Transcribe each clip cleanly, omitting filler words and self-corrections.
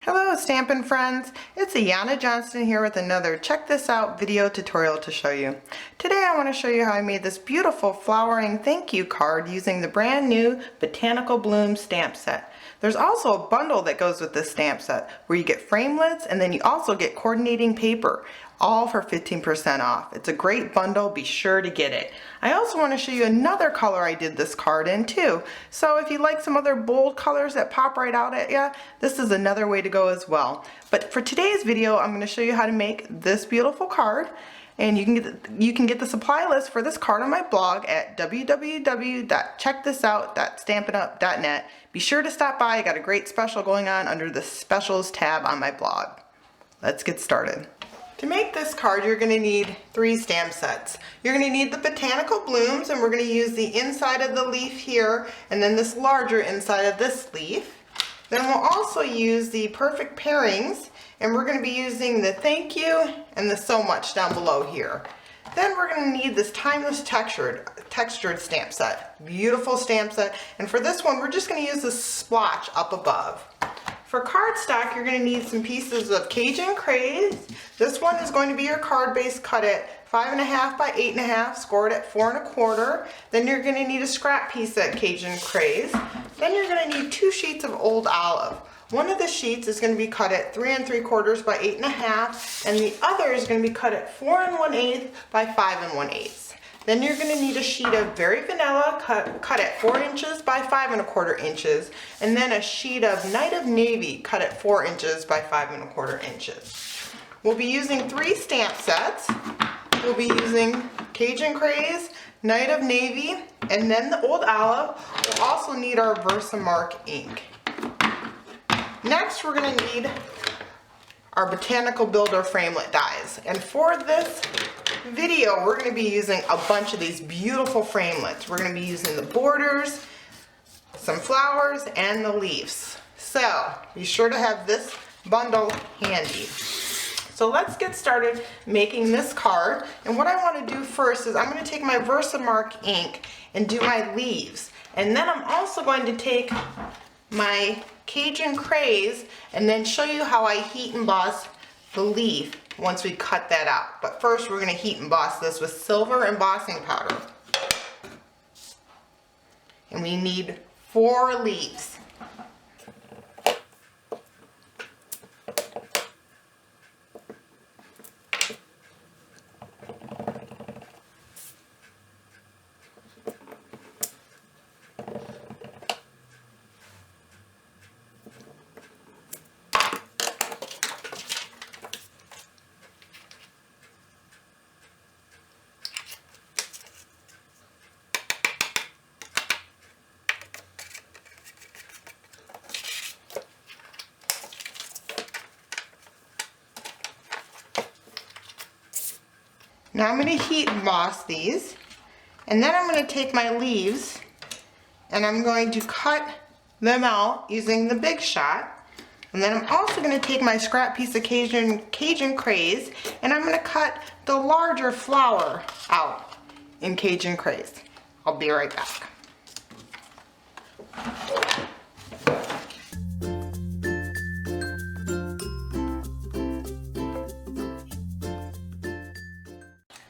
Hello Stampin' friends, it's Ayana Johnston here with another check this out video tutorial to show you. Today I want to show you how I made this beautiful flowering thank you card using the brand new Botanical Bloom stamp set. There's also a bundle that goes with this stamp set where you get framelits and then you also get coordinating paper, all for 15% off. It's a great bundle, be sure to get it. I also want to show you another color I did this card in too. So if you like some other bold colors that pop right out at you, this is another way to go as well. But for today's video, I'm going to show you how to make this beautiful card. And you can get the supply list for this card on my blog at www.checkthisout.stampinup.net. Be sure to stop by. I got a great special going on under the specials tab on my blog. Let's get started. To make this card, you're going to need 3 stamp sets. You're going to need the Botanical Blooms, and we're going to use the inside of the leaf here and then this larger inside of this leaf. Then we'll also use the Perfect Pairings, and we're going to be using the Thank You and the So Much down below here. Then we're going to need this Timeless textured stamp set. Beautiful stamp set. And for this one, we're just going to use this splotch up above. For cardstock, you're going to need some pieces of Cajun Craze. This one is going to be your card base cut at 5.5 by 8.5, scored at 4 1/4. Then you're going to need a scrap piece of Cajun Craze. Then you're going to need 2 sheets of Old Olive. One of the sheets is going to be cut at 3 3/4 by 8.5, and the other is going to be cut at 4 1/8 by 5 1/8. Then you're going to need a sheet of Very Vanilla cut at 4 inches by 5 1/4 inches, and then a sheet of Night of Navy cut at 4 inches by 5 1/4 inches. We'll be using 3 stamp sets. We'll be using Cajun Craze, Night of Navy, and then the Old Olive. We'll also need our Versamark ink. Next, we're going to need our Botanical Builder framelit dies. And for this video, we're going to be using a bunch of these beautiful framelits. We're going to be using the borders, some flowers, and the leaves. So be sure to have this bundle handy. So let's get started making this card. And what I want to do first is I'm going to take my Versamark ink and do my leaves. And then I'm also going to take my Cajun Craze and then show you how I heat emboss the leaf once we cut that out. But first we're going to heat emboss this with silver embossing powder. And we need 4 leaves. Now I'm going to heat emboss these, and then I'm going to take my leaves and I'm going to cut them out using the Big Shot. And then I'm also going to take my scrap piece of Cajun Craze and I'm going to cut the larger flower out in Cajun Craze. I'll be right back.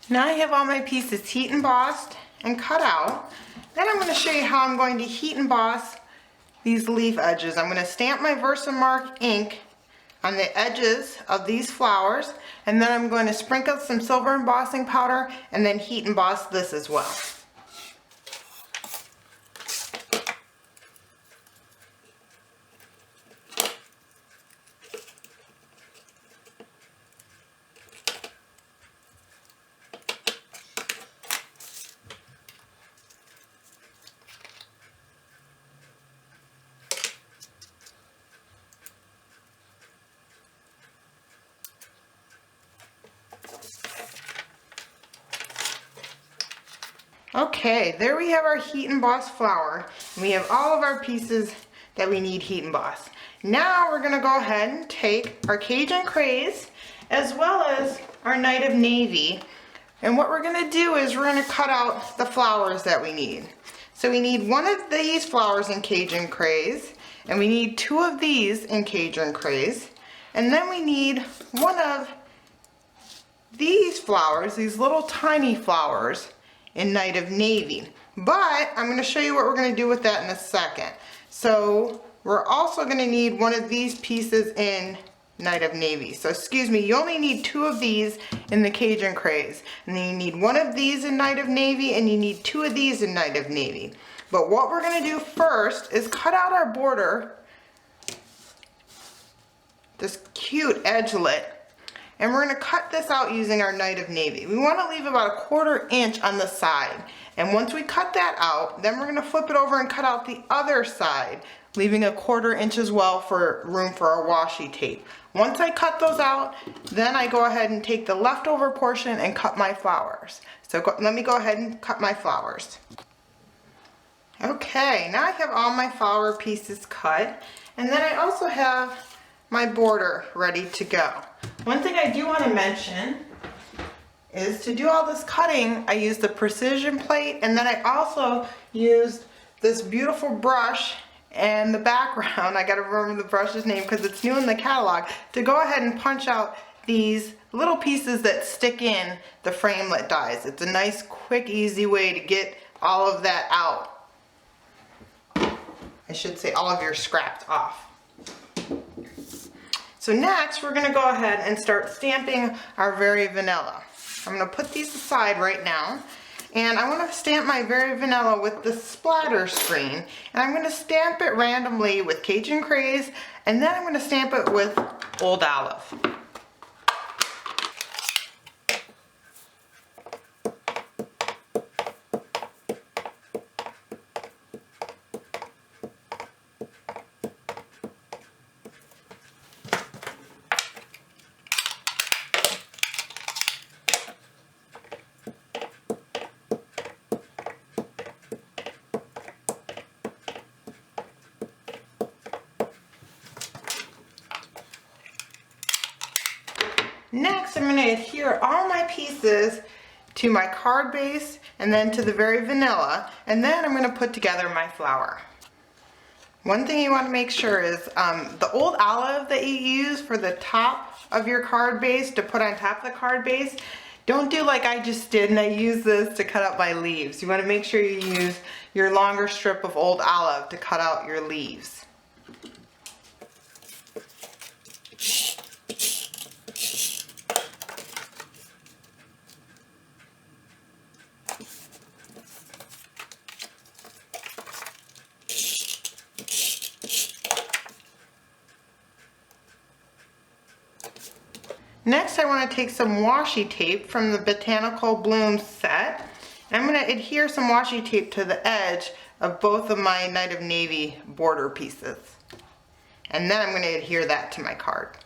Now I have all my pieces heat embossed and cut out. Then I'm going to show you how I'm going to heat emboss these leaf edges. I'm going to stamp my Versamark ink on the edges of these flowers, and then I'm going to sprinkle some silver embossing powder and then heat emboss this as well. Okay, there we have our heat embossed flower. And we have all of our pieces that we need heat embossed. Now we're going to go ahead and take our Cajun Craze as well as our Night of Navy. And what we're going to do is we're going to cut out the flowers that we need. So we need one of these flowers in Cajun Craze, And we need 2 of these in Cajun Craze. And then we need one of these flowers, these little tiny flowers in Night of Navy. But I'm going to show you what we're going to do with that in a second. So we're also going to need one of these pieces in Night of Navy. So excuse me, you only need 2 of these in the Cajun Craze. And then you need one of these in Night of Navy, and you need 2 of these in Night of Navy. But what we're going to do first is cut out our border, this cute edgelet, and we're going to cut this out using our Night of Navy. We want to leave about 1/4 inch on the side. And once we cut that out, then we're going to flip it over and cut out the other side, leaving 1/4 inch as well for room for our washi tape. Once I cut those out, then I go ahead and take the leftover portion and cut my flowers. So let me go ahead and cut my flowers. Okay, now I have all my flower pieces cut, and then I also have my border ready to go. One thing I do want to mention is to do all this cutting, I used the precision plate, and then I also used this beautiful brush and the background, I gotta remember the brush's name because it's new in the catalog, to go ahead and punch out these little pieces that stick in the framelit dies. It's a nice, quick, easy way to get all of that out. I should say all of your scraps off. So next, we're gonna go ahead and start stamping our Very Vanilla. I'm gonna put these aside right now, and I wanna stamp my Very Vanilla with the splatter screen, and I'm gonna stamp it randomly with Cajun Craze, and then I'm gonna stamp it with Old Olive. Next, I'm going to adhere all my pieces to my card base and then to the Very Vanilla, and then I'm going to put together my flower. One thing you want to make sure is the Old Olive that you use for the top of your card base to put on top of the card base, don't do like I just did and I use this to cut out my leaves. You want to make sure you use your longer strip of Old Olive to cut out your leaves. Next, I want to take some washi tape from the Botanical Blooms set. And I'm going to adhere some washi tape to the edge of both of my Night of Navy border pieces. And then I'm going to adhere that to my card.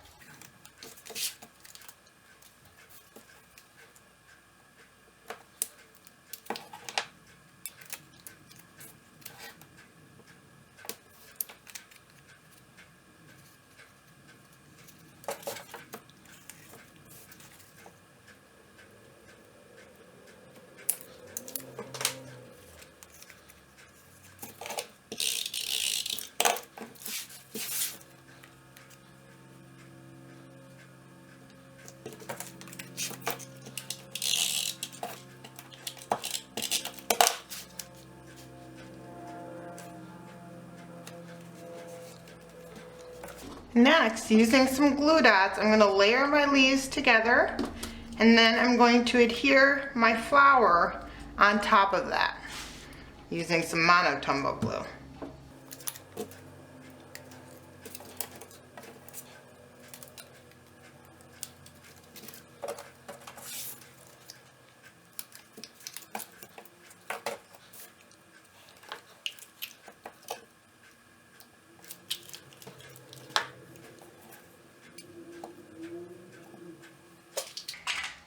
Next, using some glue dots, I'm going to layer my leaves together, and then I'm going to adhere my flower on top of that using some Monotumbo glue.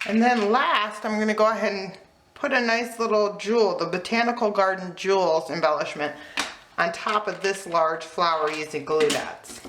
And then last, I'm going to go ahead and put a nice little jewel, the Botanical Garden Jewels embellishment, on top of this large flower using glue dots.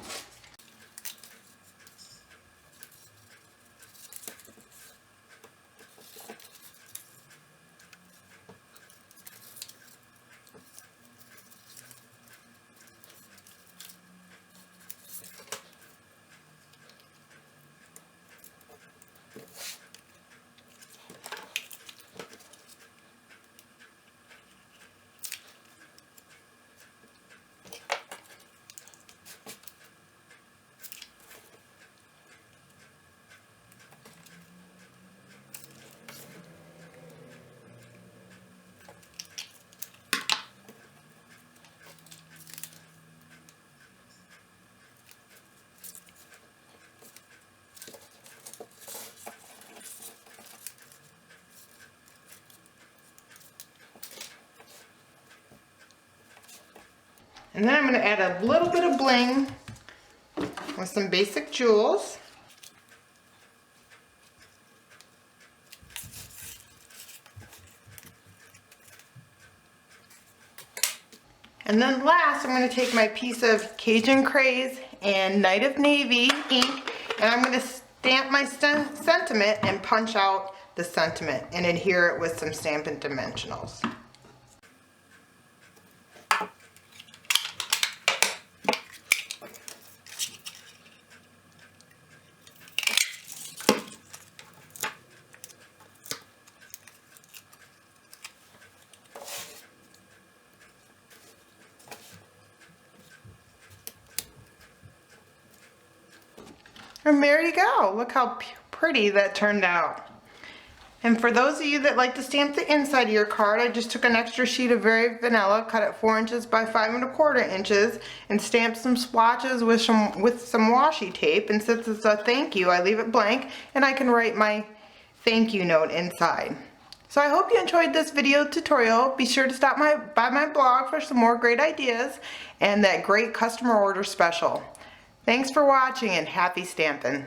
And then I'm going to add a little bit of bling with some basic jewels. And then last, I'm going to take my piece of Cajun Craze and Night of Navy ink, and I'm going to stamp my sentiment and punch out the sentiment and adhere it with some Stampin' Dimensionals. And there you go. Look how pretty that turned out. And for those of you that like to stamp the inside of your card, I just took an extra sheet of very vanilla, cut it 4 inches by 5 1/4 inches, and stamped some swatches with some washi tape. And since it's a thank you, I leave it blank, and I can write my thank you note inside. So I hope you enjoyed this video tutorial. Be sure to stop by my blog for some more great ideas and that great customer order special. Thanks for watching and happy stamping!